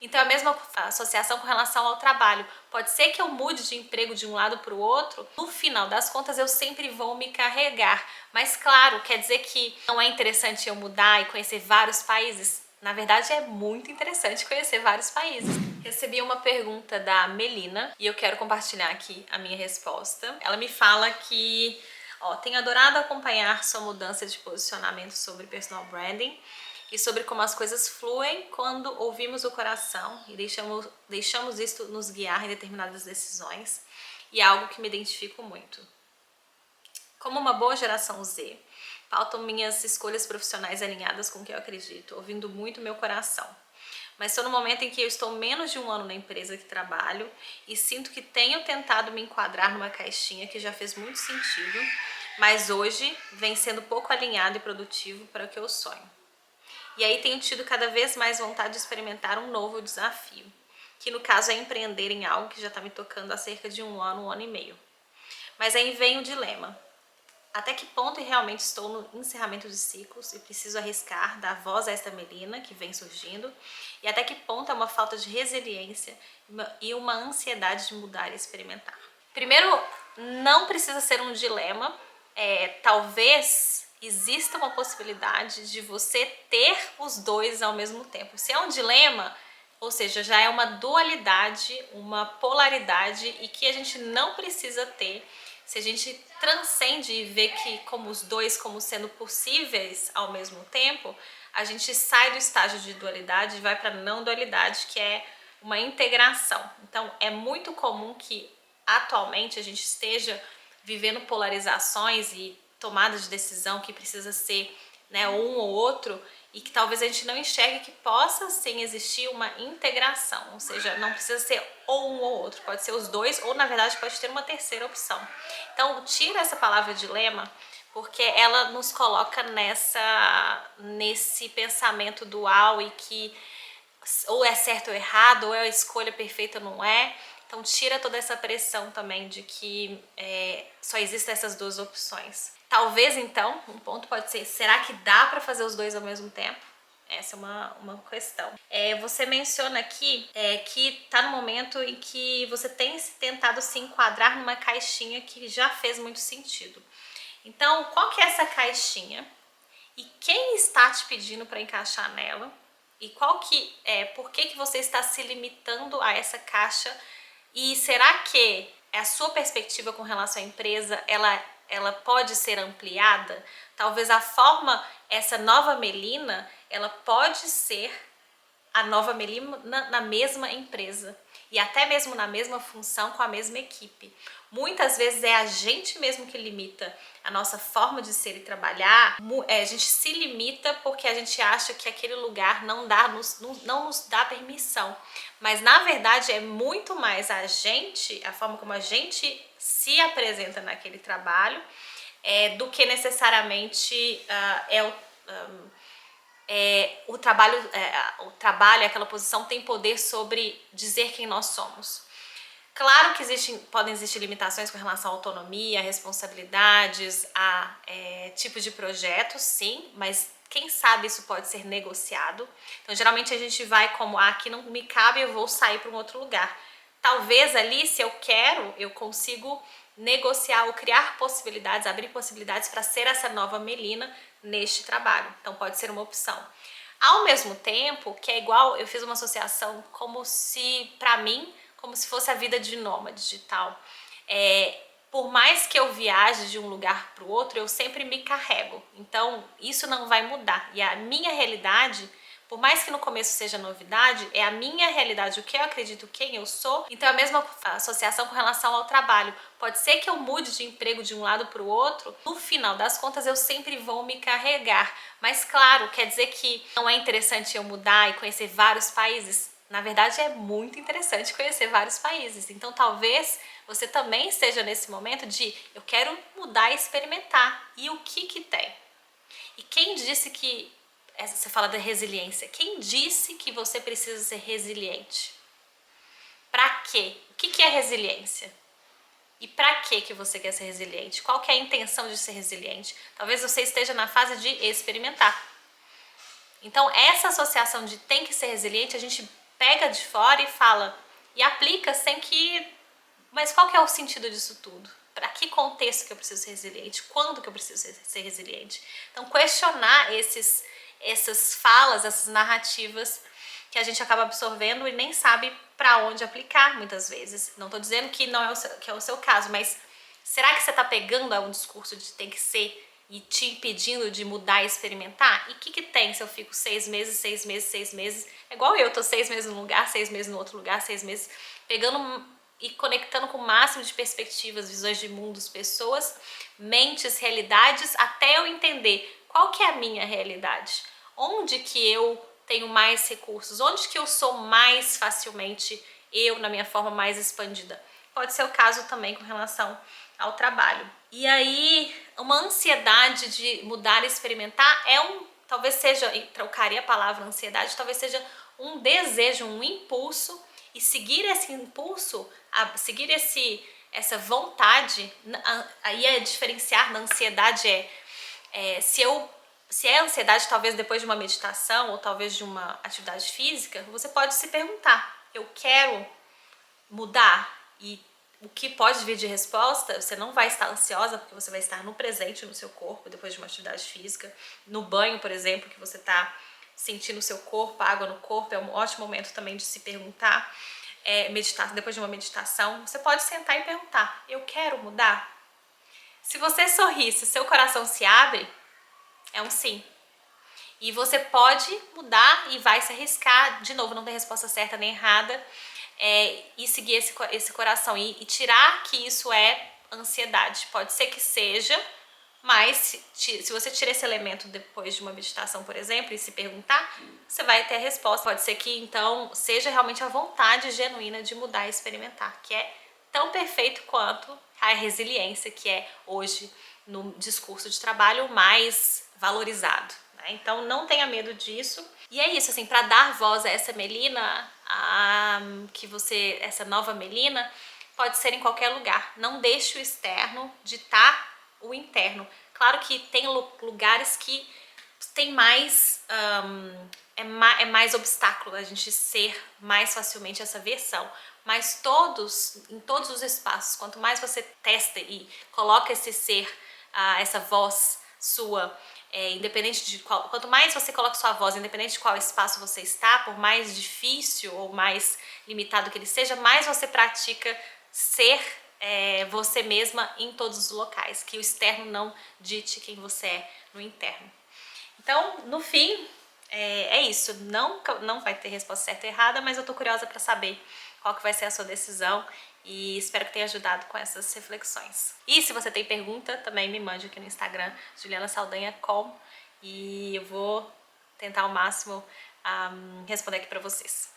Então é a mesma associação com relação ao trabalho. Pode ser que eu mude de emprego de um lado para o outro, no final das contas eu sempre vou me carregar. Mas claro, quer dizer que não é interessante eu mudar e conhecer vários países? Na verdade é muito interessante conhecer vários países. Recebi uma pergunta da Melina e eu quero compartilhar aqui a minha resposta. Ela me fala que, tenho adorado acompanhar sua mudança de posicionamento sobre personal branding e sobre como as coisas fluem quando ouvimos o coração e deixamos isto nos guiar em determinadas decisões, e é algo que me identifico muito. Como uma boa geração Z, pautam minhas escolhas profissionais alinhadas com o que eu acredito, ouvindo muito meu coração. Mas estou no momento em que eu estou menos de um ano na empresa que trabalho e sinto que tenho tentado me enquadrar numa caixinha que já fez muito sentido, mas hoje vem sendo pouco alinhado e produtivo para o que eu sonho. E aí tenho tido cada vez mais vontade de experimentar um novo desafio, que no caso é empreender em algo que já está me tocando há cerca de um ano e meio. Mas aí vem o dilema. Até que ponto eu realmente estou no encerramento de ciclos e preciso arriscar, dar voz a esta Melina que vem surgindo? E até que ponto é uma falta de resiliência e uma ansiedade de mudar e experimentar? Primeiro, não precisa ser um dilema. Talvez exista uma possibilidade de você ter os dois ao mesmo tempo. Se é um dilema, ou seja, já é uma dualidade, uma polaridade, e que a gente não precisa ter. Se a gente transcende e vê que como os dois como sendo possíveis ao mesmo tempo, a gente sai do estágio de dualidade e vai para não dualidade, que é uma integração. Então é muito comum que atualmente a gente esteja vivendo polarizações e tomadas de decisão que precisa ser, um ou outro, e que talvez a gente não enxergue que possa sim existir uma integração, ou seja, não precisa ser ou um ou outro, pode ser os dois, ou na verdade pode ter uma terceira opção. Então tira essa palavra dilema, porque ela nos coloca nesse pensamento dual e que ou é certo ou errado, ou é a escolha perfeita ou não é. Então tira toda essa pressão também de que só existem essas duas opções. Talvez então, um ponto pode ser, será que dá para fazer os dois ao mesmo tempo? Essa é uma questão. Você menciona aqui que está no momento em que você tem tentado se enquadrar numa caixinha que já fez muito sentido. Então, qual que é essa caixinha? E quem está te pedindo para encaixar nela? E por que você está se limitando a essa caixa? E será que a sua perspectiva com relação à empresa, ela pode ser ampliada? Talvez essa nova Melina, ela pode ser a nova Melina na mesma empresa e até mesmo na mesma função com a mesma equipe. Muitas vezes é a gente mesmo que limita a nossa forma de ser e trabalhar. A gente se limita porque a gente acha que aquele lugar não nos dá permissão. Mas na verdade é muito mais a forma como a gente se apresenta naquele trabalho, do que necessariamente o trabalho, aquela posição tem poder sobre dizer quem nós somos. Claro que podem existir limitações com relação à autonomia, a responsabilidades, a tipo de projeto, sim, mas quem sabe isso pode ser negociado. Então geralmente a gente vai como, aqui não me cabe, eu vou sair para um outro lugar. Talvez ali, se eu quero, eu consigo negociar ou criar possibilidades, abrir possibilidades para ser essa nova Melina neste trabalho. Então pode ser uma opção. Ao mesmo tempo, que é igual, eu fiz uma associação como se, para mim, como se fosse a vida de nômade digital. Por mais que eu viaje de um lugar para o outro, eu sempre me carrego. Então isso não vai mudar. E a minha realidade, por mais que no começo seja novidade, é a minha realidade, o que eu acredito, quem eu sou. Então é a mesma associação com relação ao trabalho. Pode ser que eu mude de emprego de um lado para o outro, no final das contas eu sempre vou me carregar. Mas claro, quer dizer que não é interessante eu mudar e conhecer vários países? Na verdade é muito interessante conhecer vários países. Então talvez você também esteja nesse momento de eu quero mudar e experimentar. E o que tem? E quem disse que você fala da resiliência. Quem disse que você precisa ser resiliente? Pra quê? O que é resiliência? E pra que você quer ser resiliente? Qual que é a intenção de ser resiliente? Talvez você esteja na fase de experimentar. Então essa associação de tem que ser resiliente, a gente pega de fora e fala, e aplica sem que... Mas qual que é o sentido disso tudo? Para que contexto que eu preciso ser resiliente? Quando que eu preciso ser resiliente? Então, questionar essas falas, essas narrativas que a gente acaba absorvendo e nem sabe para onde aplicar muitas vezes. Não estou dizendo que não é que é o seu caso, mas será que você está pegando um discurso de tem que ser e te impedindo de mudar e experimentar? E o que tem se eu fico 6 meses, 6 meses, 6 meses? É igual eu, tô 6 meses num lugar, 6 meses no outro lugar, 6 meses pegando e conectando com o máximo de perspectivas, visões de mundos, pessoas, mentes, realidades, até eu entender qual que é a minha realidade. Onde que eu tenho mais recursos? Onde que eu sou mais facilmente eu, na minha forma mais expandida? Pode ser o caso também com relação ao trabalho. E aí, uma ansiedade de mudar e experimentar talvez seja, trocaria a palavra ansiedade, talvez seja um desejo, um impulso, e seguir esse impulso, seguir essa vontade, aí é diferenciar da ansiedade, se é ansiedade talvez depois de uma meditação ou talvez de uma atividade física, você pode se perguntar, eu quero mudar? E o que pode vir de resposta, você não vai estar ansiosa porque você vai estar no presente, no seu corpo, depois de uma atividade física, no banho, por exemplo, que você está sentindo o seu corpo, a água no corpo, é um ótimo momento também de se perguntar, meditar, depois de uma meditação, você pode sentar e perguntar, eu quero mudar? Se você sorrir, se seu coração se abre, é um sim. E você pode mudar e vai se arriscar, de novo, não tem resposta certa nem errada, e seguir esse coração e tirar que isso é ansiedade. Pode ser que seja, mas se você tira esse elemento depois de uma meditação, por exemplo, e se perguntar, você vai ter a resposta. Pode ser que então seja realmente a vontade genuína de mudar e experimentar, que é tão perfeito quanto a resiliência, que é hoje no discurso de trabalho mais valorizado. Então não tenha medo disso. E é isso, assim, para dar voz a essa Melina, essa nova Melina, pode ser em qualquer lugar. Não deixe o externo ditar o interno. Claro que tem lugares que tem mais, é mais obstáculo a gente ser mais facilmente essa versão. Mas em todos os espaços, quanto mais você testa e coloca esse ser, essa voz sua, independente de quanto mais você coloca sua voz, independente de qual espaço você está, por mais difícil ou mais limitado que ele seja, mais você pratica ser você mesma em todos os locais, que o externo não dite quem você é no interno. Então, no fim, é isso. Não vai ter resposta certa ou errada, mas eu tô curiosa para saber qual que vai ser a sua decisão e espero que tenha ajudado com essas reflexões. E se você tem pergunta, também me mande aqui no Instagram, julianasaldanha.com, e eu vou tentar ao máximo responder aqui para vocês.